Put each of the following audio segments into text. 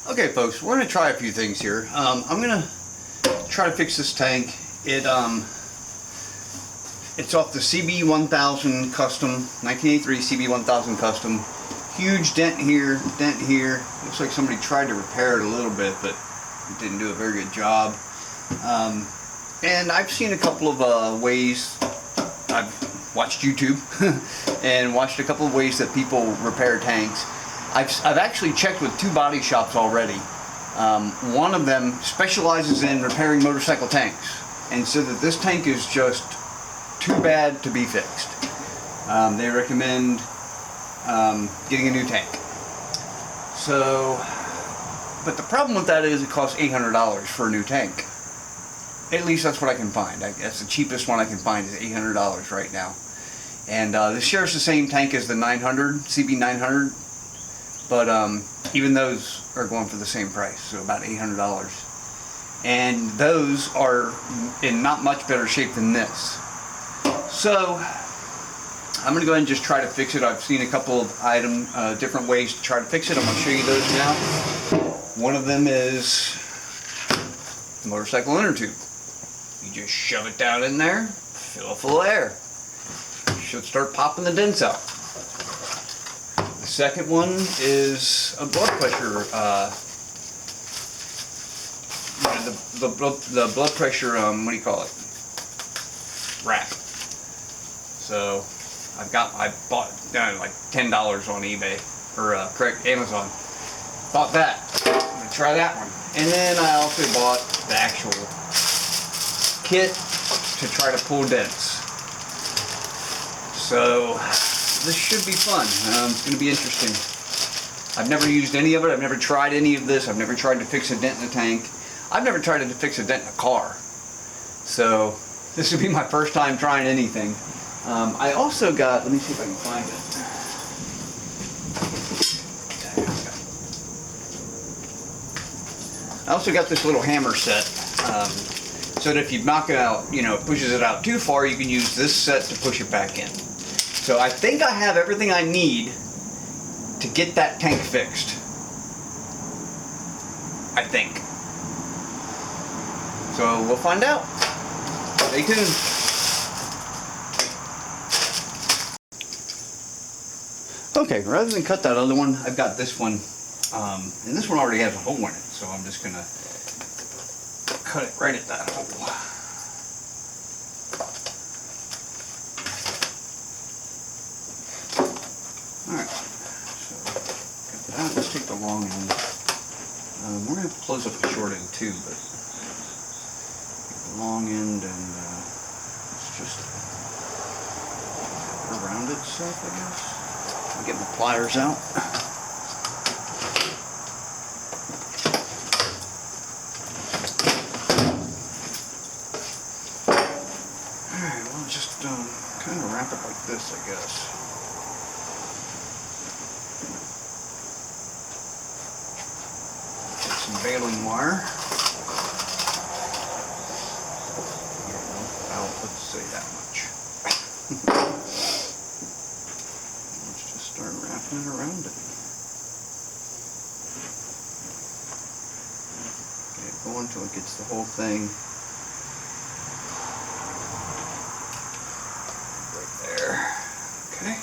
Okay folks, we're going to try a few things here. I'm going to try to fix this tank. It's off the CB1000 Custom, 1983 CB1000 Custom. Huge dent here, dent here. Looks like somebody tried to repair it a little bit, but didn't do a very good job. And I've seen a couple of ways. I've watched YouTube and watched a couple of ways that people repair tanks. I've actually checked with 2 body shops already. One of them specializes in repairing motorcycle tanks and said that this tank is just too bad to be fixed. They recommend getting a new tank. So, but the problem with that is it costs $800 for a new tank. At least that's what I can find. That's the cheapest one I can find is $800 right now. And this shares the same tank as the 900, CB900. But even those are going for the same price, so about $800. And those are in not much better shape than this. So I'm going to go ahead and just try to fix it. I've seen a couple of different ways to try to fix it. I'm going to show you those now. One of them is the motorcycle inner tube. You just shove it down in there, fill it full of air. You should start popping the dents out. The second one is a blood pressure, the blood pressure, what do you call it? Rack. So I bought like $10 on eBay or Amazon. Bought that. I'm gonna try that one. And then I also bought the actual kit to try to pull dents. So this should be fun. It's going to be interesting. I've never used any of it. I've never tried any of this. I've never tried to fix a dent in a tank. I've never tried to fix a dent in a car. So this would be my first time trying anything. I also got, let me see if I can find it. I also got this little hammer set. So that if you knock it out, it pushes it out too far, you can use this set to push it back in. So I think I have everything I need to get that tank fixed. I think. So we'll find out. Stay tuned. Okay, rather than cut that other one, I've got this one. And this one already has a hole in it, so I'm just going to cut it right at that hole. Alright, so got that. Let's take the long end. We're going to have to close up the short end too, but get the long end and let's just around itself, I guess. I'll get my pliers out. Alright, well, just kind of wrap it like this, I guess. Baling wire. Let's say that much. Let's just start wrapping it around it. Get it going until it gets the whole thing right there. Okay.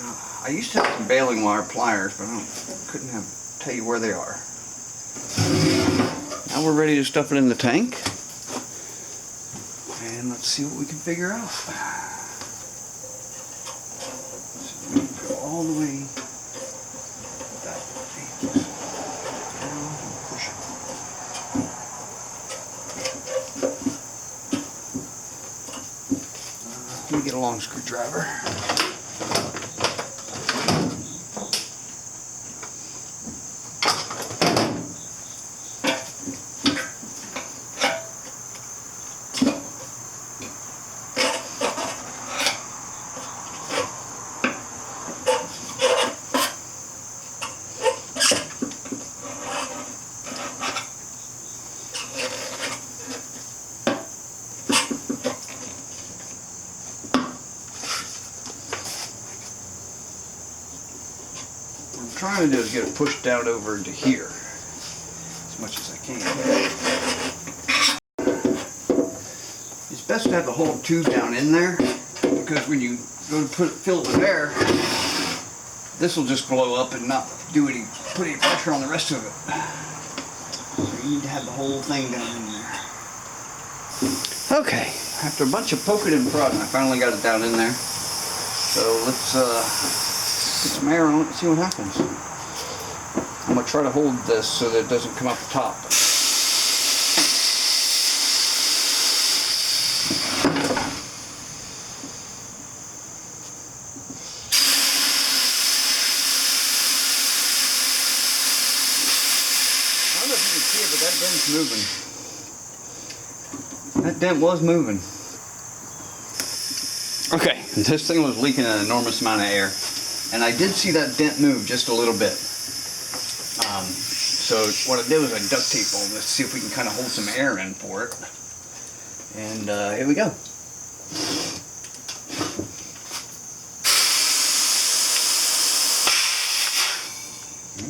Now I used to have some baling wire pliers, but couldn't tell you where they are. Now we're ready to stuff it in the tank, and let's see what we can figure out. So go all the way that way, down and push it. Let me get a long screwdriver. trying to do is get it pushed down over into here as much as I can. It's best to have the whole tube down in there, because when you go to fill it with air, this will just blow up and not put any pressure on the rest of it. So you need to have the whole thing down in there. Okay, after a bunch of poking and prodding, I finally got it down in there. So let's put some air on it and see what happens. I'm going to try to hold this so that it doesn't come up the top. I don't know if you can see it, but that dent's moving. That dent was moving. Okay, this thing was leaking an enormous amount of air, and I did see that dent move just a little bit. So what I did was I duct taped on this to see if we can kind of hold some air in for it. And here we go.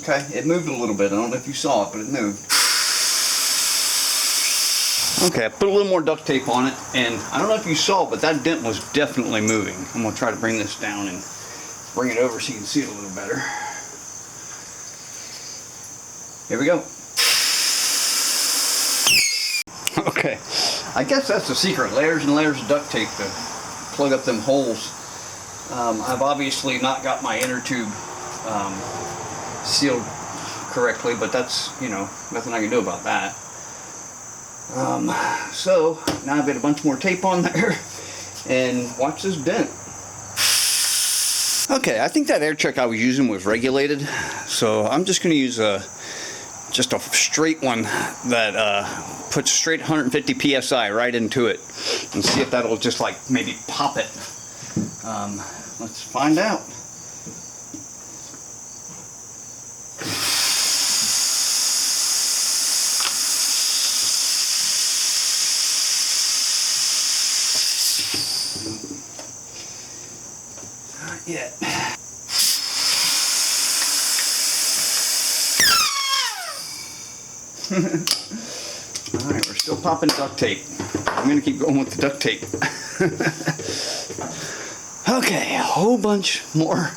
Okay, it moved a little bit. I don't know if you saw it, but it moved. Okay, I put a little more duct tape on it, and I don't know if you saw, but that dent was definitely moving. I'm going to try to bring this down and bring it over so you can see it a little better. Here we go. Okay, I guess that's the secret. Layers and layers of duct tape to plug up them holes. I've obviously not got my inner tube sealed correctly, but that's, you know, nothing I can do about that. So now I've got a bunch more tape on there, and watch this dent. Okay, I think that air check I was using was regulated, so I'm just going to use just a straight one that puts straight 150 psi right into it, and see if that'll just like maybe pop it. Let's find out. Not yet. Alright, we're still popping duct tape. I'm going to keep going with the duct tape. Okay, a whole bunch more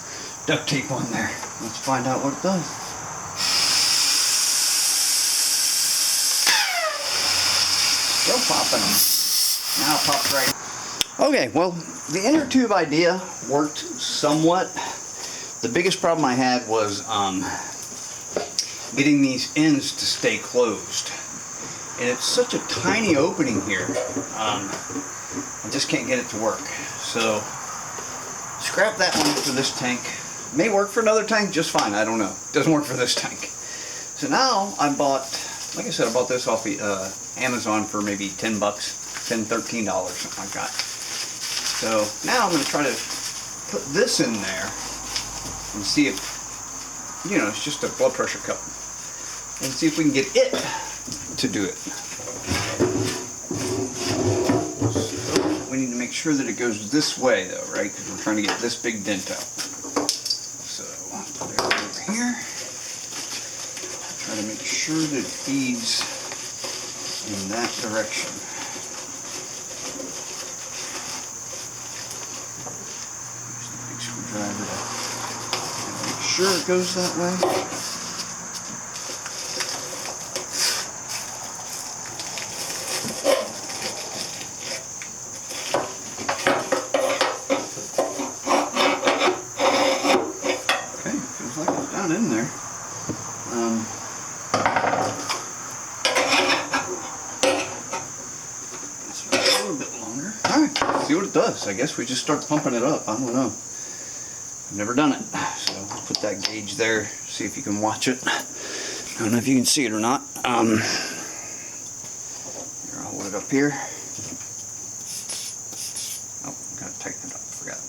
duct tape on there. Let's find out what it does. Still popping them. Now it pops right. Okay, well, the inner tube idea worked somewhat. The biggest problem I had was getting these ends to stay closed. And it's such a tiny opening here, I just can't get it to work. So, scrap that one for this tank. May work for another tank just fine, I don't know. Doesn't work for this tank. So now I bought, like I said, I bought this off Amazon for maybe 10 bucks, $10, $13, something like that. So now I'm going to try to put this in there and see if, you know, it's just a blood pressure cup. And see if we can get it to do it. So we need to make sure that it goes this way though, right? Because we're trying to get this big dent out. So put it over here. Try to make sure that it feeds in that direction. Use the big screwdriver to make sure it goes that way. In there. Let's wait a little bit longer. Alright, see what it does. I guess we just start pumping it up. I don't know. I've never done it. So I'll put that gauge there, see if you can watch it. I don't know if you can see it or not. Here, I'll hold it up here. Oh, gotta tighten it up. Forgot.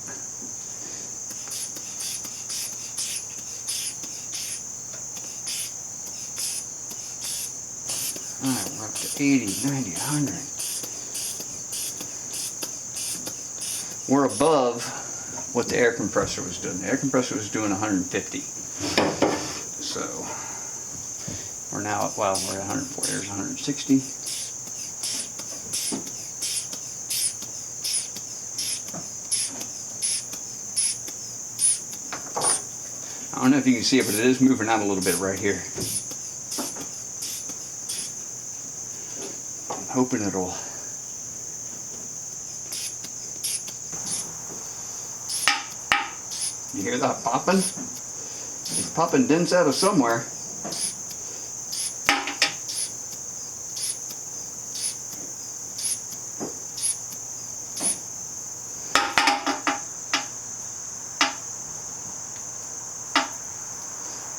Alright, we're up to 80, 90, 100. We're above what the air compressor was doing. The air compressor was doing 150. We're now at, well, we're at 140. There's 160. I don't know if you can see it, but it is moving out a little bit right here. I'm hoping it'll. You hear that popping? It's popping dents out of somewhere.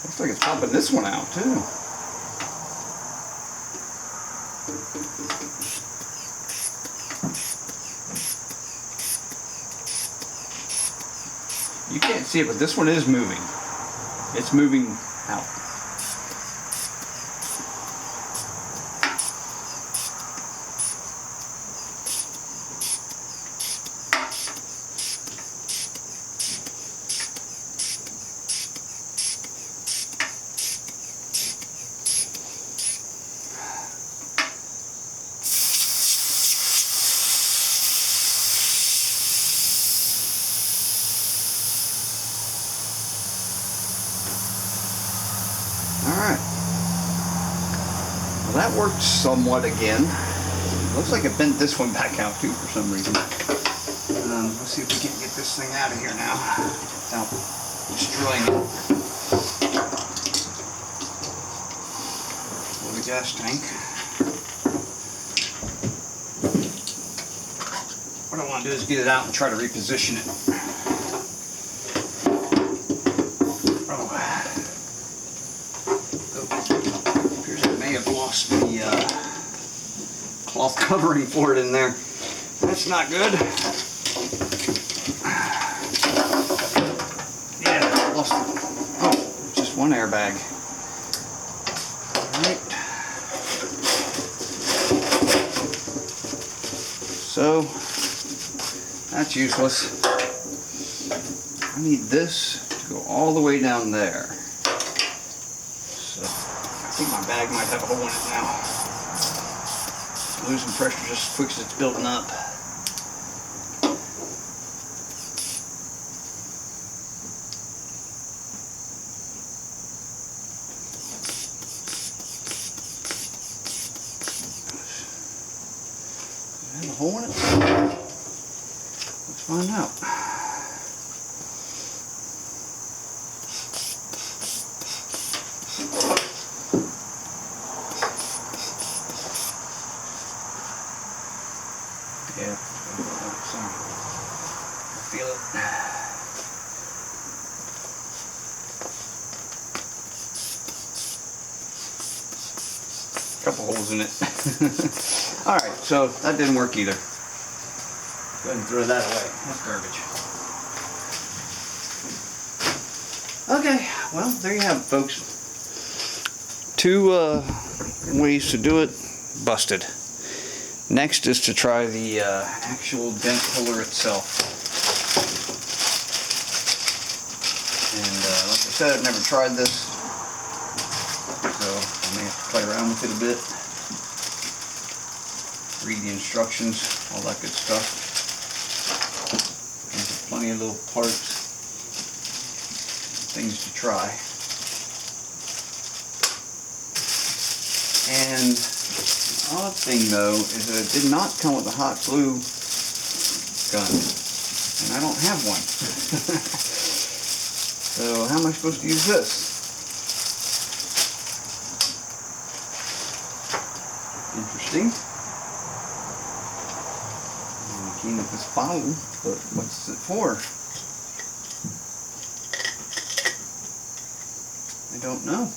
Looks like it's popping this one out too. You can't see it, but this one is moving. It's moving out. Alright, well that worked somewhat again. Looks like it bent this one back out too for some reason. Let's see if we can get this thing out of here now without destroying it. Pull the gas tank. What I want to do is get it out and try to reposition it. I've lost the cloth covering for it in there. That's not good. Yeah, I lost it. Oh, just one airbag. Alright. So, that's useless. I need this to go all the way down there. I think my bag might have a hole in it now. Losing pressure just as quick as it's building up. Does it have a hole in it? Let's find out. Yeah, so I feel it. Couple holes in it. Alright, so that didn't work either. Go ahead and throw that away. That's garbage. Okay, well, there you have it, folks. Two ways to do it, busted. Next is to try the actual dent puller itself. And like I said, I've never tried this, so I may have to play around with it a bit. Read the instructions, all that good stuff. There's plenty of little parts, things to try. And odd thing though is that it did not come with a hot glue gun, and I don't have one. So how am I supposed to use this? Interesting. I'm keen at this bottle, but what's it for? I don't know.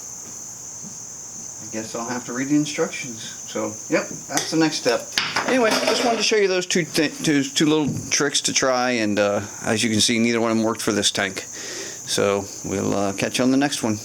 I guess I'll have to read the instructions. So, yep, that's the next step. Anyway, just wanted to show you those two little tricks to try, and as you can see, neither one of them worked for this tank. So, we'll catch you on the next one.